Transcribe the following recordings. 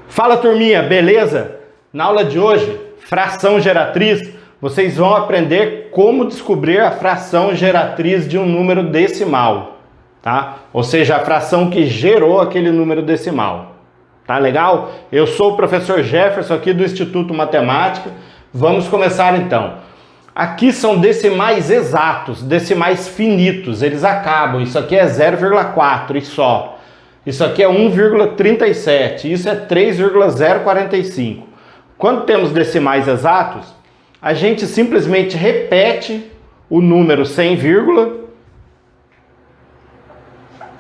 Fala turminha, beleza? Na aula de hoje, fração geratriz, vocês vão aprender como descobrir a fração geratriz de um número decimal, tá? Ou seja, a fração que gerou aquele número decimal. Tá legal? Eu sou o professor Jefferson aqui do Instituto Matemática. Vamos começar então. Aqui são decimais exatos, decimais finitos, eles acabam. Isso aqui é 0,4 e só. Isso aqui é 1,37, isso é 3,045. Quando temos decimais exatos, a gente simplesmente repete o número sem vírgula,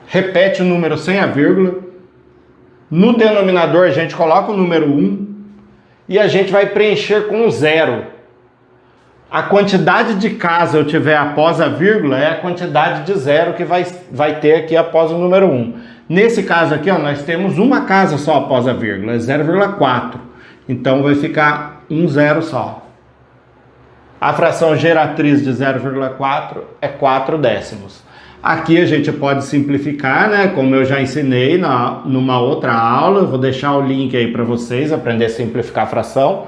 repete o número sem a vírgula, no denominador a gente coloca o número 1 e a gente vai preencher com um zero. A quantidade de casa eu tiver após a vírgula é a quantidade de zero que vai ter aqui após o número 1. Nesse caso aqui, ó, nós temos uma casa só após a vírgula, é 0,4. Então vai ficar um zero só. A fração geratriz de 0,4 é 4 décimos. Aqui a gente pode simplificar, né? Como eu já ensinei numa outra aula. Eu vou deixar o link aí para vocês aprender a simplificar a fração.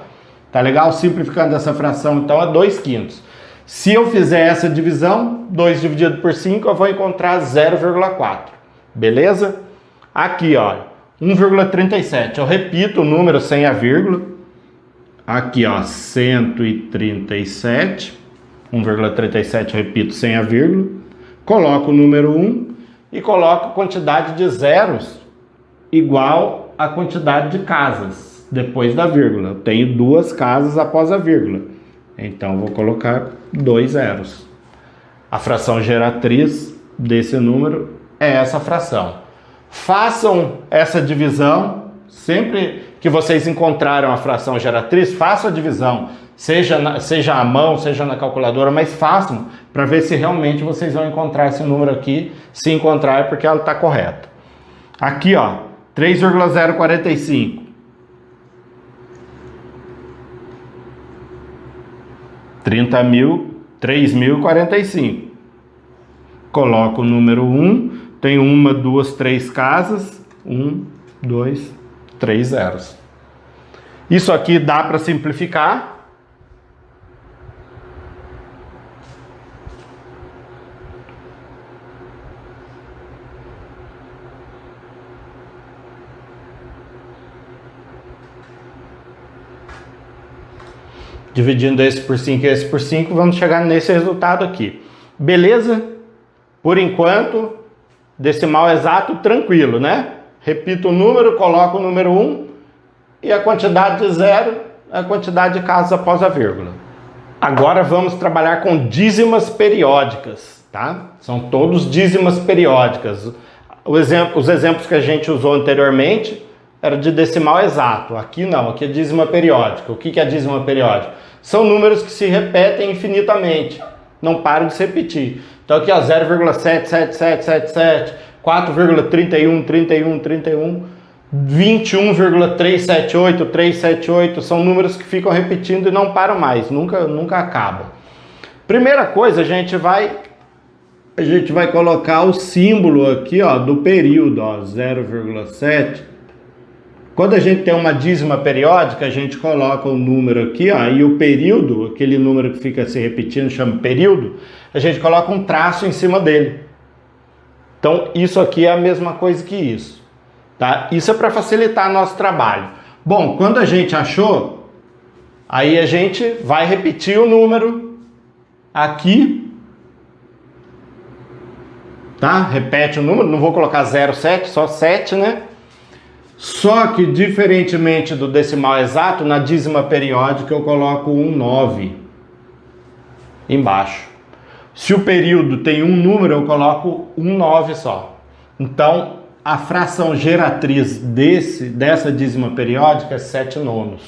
Tá legal? Simplificando essa fração, então, é 2/5. Se eu fizer essa divisão, 2 dividido por 5, eu vou encontrar 0,4. Beleza? Aqui, ó, 1,37. Eu repito o número sem a vírgula. Aqui, ó, 137. 1,37 eu repito sem a vírgula. Coloco o número 1 e coloco a quantidade de zeros igual à quantidade de casas depois da vírgula. Eu tenho 2 casas após a vírgula. Então, vou colocar 2 zeros. A fração geratriz desse número é essa fração. Façam essa divisão. Sempre que vocês encontraram a fração geratriz, façam a divisão. Seja à mão, seja na calculadora, mas façam para ver se realmente vocês vão encontrar esse número aqui. Se encontrar é porque ela está correta. Aqui, ó, 3,045. 3.045. Coloco o número 1, tem 1, 2, 3 casas, 1, 2, 3 zeros. Isso aqui dá para simplificar. Dividindo esse por 5 e esse por 5, vamos chegar nesse resultado aqui. Beleza? Por enquanto, decimal exato, tranquilo, né? Repito o número, coloco o número 1 e a quantidade de zero é a quantidade de casas após a vírgula. Agora vamos trabalhar com dízimas periódicas, tá? São todos dízimas periódicas. Os exemplos que a gente usou anteriormente era de decimal exato. Aqui não, aqui é dízima periódica. O que é dízima periódica? São números que se repetem infinitamente, não param de se repetir. Então aqui, ó, 0,77777, 4,313131, 21,378 são números que ficam repetindo e não param mais, nunca acabam. Primeira coisa, a gente vai colocar o símbolo aqui, ó, do período, ó, 0,7. Quando a gente tem uma dízima periódica, a gente coloca o número aqui, ó, e o período, aquele número que fica se repetindo, chama período, a gente coloca um traço em cima dele. Então, isso aqui é a mesma coisa que isso, tá? Isso é para facilitar nosso trabalho. Bom, quando a gente achou, aí a gente vai repetir o número aqui, tá? Repete o número, não vou colocar 0,7, só 7, né? Só que, diferentemente do decimal exato, na dízima periódica eu coloco um 9 embaixo. Se o período tem um número, eu coloco um 9 só. Então, a fração geratriz dessa dízima periódica é 7 nonos.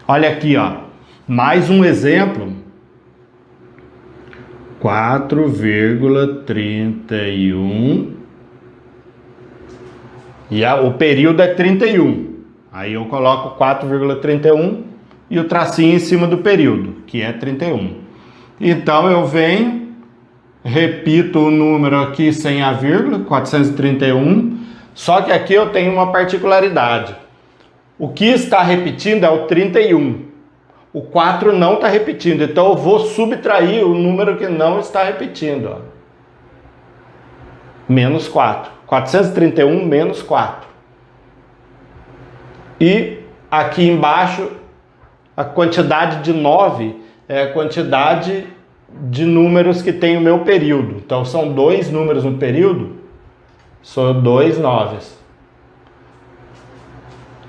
Olha aqui, ó, mais um exemplo. 4,31. E o período é 31. Aí eu coloco 4,31 e o tracinho em cima do período, que é 31. Então eu venho, repito o número aqui sem a vírgula, 431. Só que aqui eu tenho uma particularidade. O que está repetindo é o 31. O 4 não está repetindo, então eu vou subtrair o número que não está repetindo. Ó. Menos 4. 431 menos 4. E aqui embaixo, a quantidade de 9 é a quantidade de números que tem o meu período. Então são 2 números no período, são 2 noves.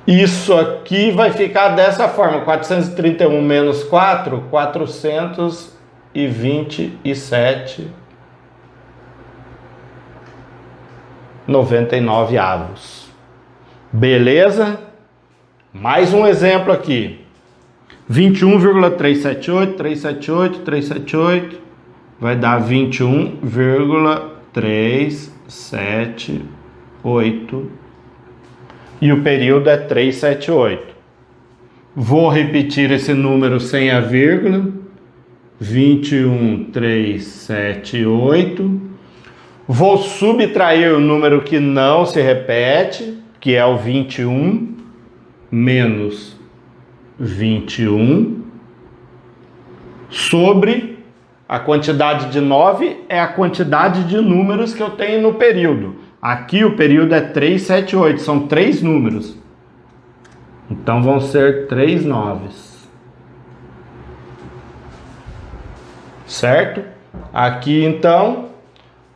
Isso aqui vai ficar dessa forma, 431 menos 4, 427,99 avos. Beleza? Mais um exemplo aqui. 21,378, 378, 378 vai dar 21,378 e o período é 378. Vou repetir esse número sem a vírgula. 21,378. Vou subtrair o número que não se repete, que é o 21 menos 21 sobre a quantidade de 9 é a quantidade de números que eu tenho no período. Aqui o período é 378, são 3 números. Então vão ser 3 noves. Certo? Aqui então,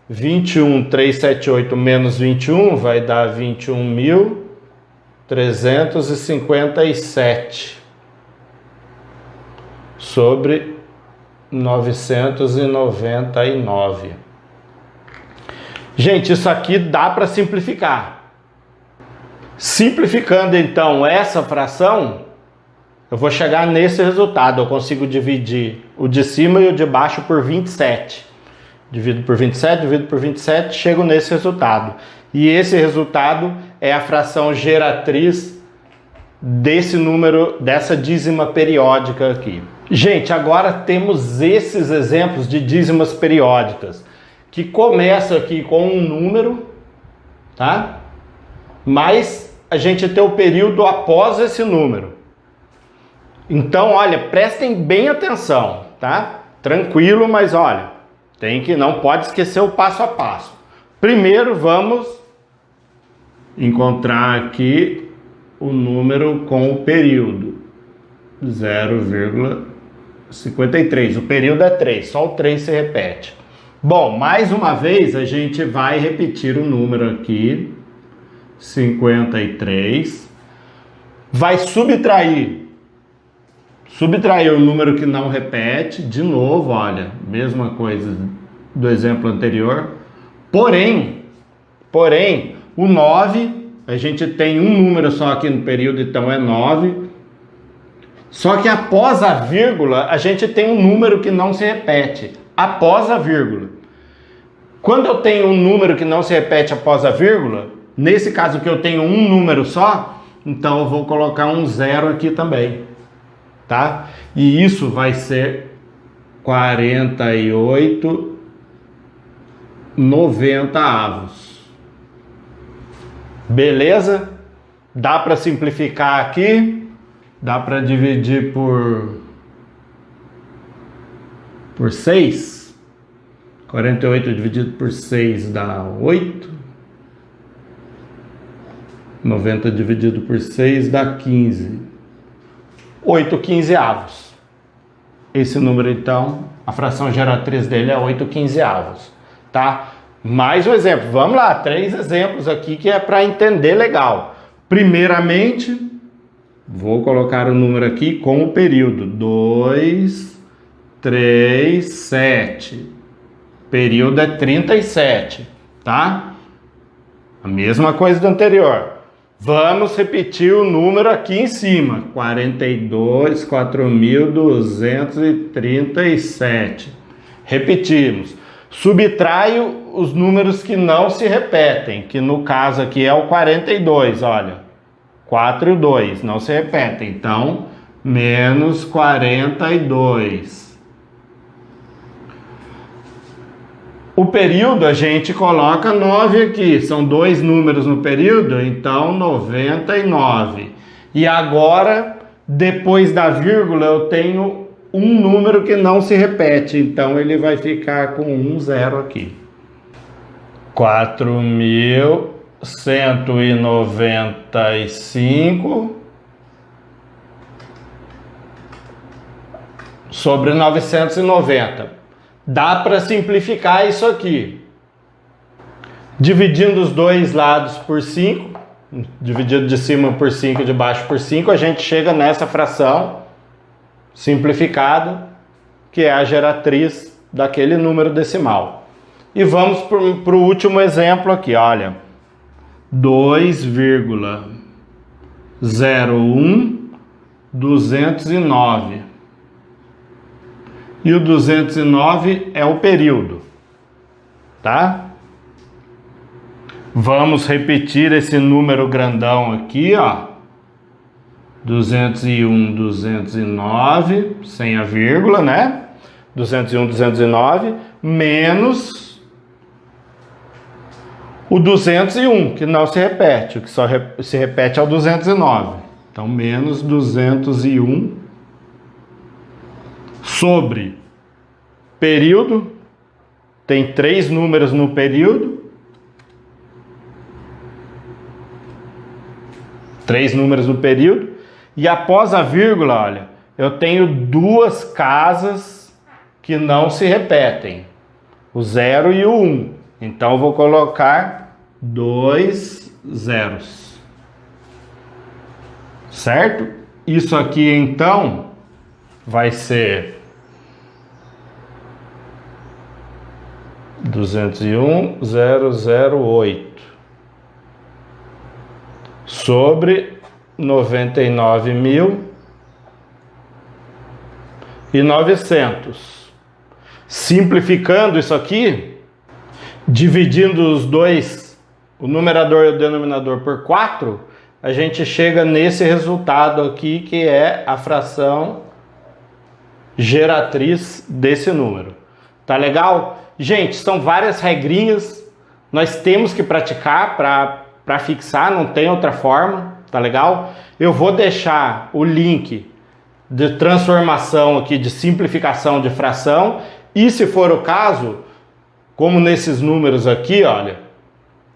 21,378 menos 21 vai dar 21.357 sobre 999. Gente, isso aqui dá para simplificar. Simplificando então essa fração, eu vou chegar nesse resultado. Eu consigo dividir o de cima e o de baixo por 27. Divido por 27, divido por 27, chego nesse resultado. E esse resultado é a fração geratriz desse número, dessa dízima periódica aqui. Gente, agora temos esses exemplos de dízimas periódicas, que começa aqui com um número, tá? Mas a gente tem o período após esse número. Então, olha, prestem bem atenção, tá? Tranquilo, mas olha, não pode esquecer o passo a passo. Primeiro, vamos encontrar aqui o número com o período. 0,53. O período é 3, só o 3 se repete. Bom, mais uma vez a gente vai repetir o número aqui, 53, vai subtrair o número que não repete, de novo, olha, mesma coisa do exemplo anterior, porém, o 9, a gente tem um número só aqui no período, então é 9, só que após a vírgula, a gente tem um número que não se repete, após a vírgula. Quando eu tenho um número que não se repete após a vírgula, nesse caso que eu tenho um número só, então eu vou colocar um 0 aqui também, tá? E isso vai ser 48,90 avos. Beleza? Dá para simplificar aqui, dá para dividir por 6. 48 dividido por 6 dá 8. 90 dividido por 6 dá 15. 8 quinzeavos. Esse número, então, a fração geratriz dele é 8 quinzeavos, tá? Mais um exemplo. Vamos lá, 3 exemplos aqui que é para entender legal. Primeiramente, vou colocar o número aqui com o período. 2, 3, 7. Período é 37, tá? A mesma coisa do anterior. Vamos repetir o número aqui em cima. 4.237. Repetimos. Subtraio os números que não se repetem, que no caso aqui é o 42, olha. 4 e 2 não se repetem, então, menos 42. O período a gente coloca 9 aqui, são 2 números no período, então 99. E agora, depois da vírgula, eu tenho um número que não se repete, então ele vai ficar com um zero aqui. 4.195 sobre 990. Dá para simplificar isso aqui. Dividindo os dois lados por 5, dividido de cima por 5 e de baixo por 5, a gente chega nessa fração simplificada, que é a geratriz daquele número decimal. E vamos para o último exemplo aqui, olha. 2,01,209. E o 209 é o período, tá? Vamos repetir esse número grandão aqui, ó. 201, 209, sem a vírgula, né? 201, 209, menos o 201, que não se repete. O que só se repete é o 209. Então, menos 201 sobre período. Tem 3 números no período. 3 números no período. E após a vírgula, olha, eu tenho 2 casas que não se repetem. O 0 e o 1. Então, eu vou colocar 2 zeros. Certo? Isso aqui, então, vai ser 201.008 sobre 99.900. Simplificando isso aqui, dividindo os dois, o numerador e o denominador, por 4, a gente chega nesse resultado aqui, que é a fração geratriz desse número. Tá legal? Gente, são várias regrinhas, nós temos que praticar para fixar, não tem outra forma, tá legal? Eu vou deixar o link de transformação aqui, de simplificação de fração, e se for o caso, como nesses números aqui, olha,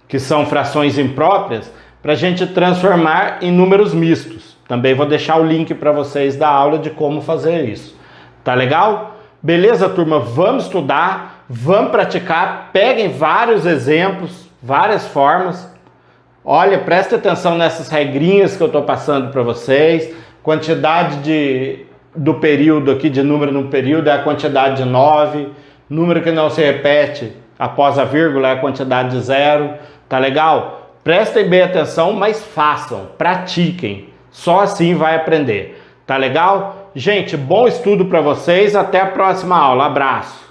que são frações impróprias, para a gente transformar em números mistos. Também vou deixar o link para vocês da aula de como fazer isso. Tá legal? Beleza, turma? Vamos estudar, vamos praticar, peguem vários exemplos, várias formas. Olha, preste atenção nessas regrinhas que eu estou passando para vocês. Quantidade do período aqui, de número no período, é a quantidade de 9. Número que não se repete após a vírgula é a quantidade de 0. Tá legal? Prestem bem atenção, mas façam, pratiquem. Só assim vai aprender. Tá legal? Gente, bom estudo para vocês. Até a próxima aula. Abraço.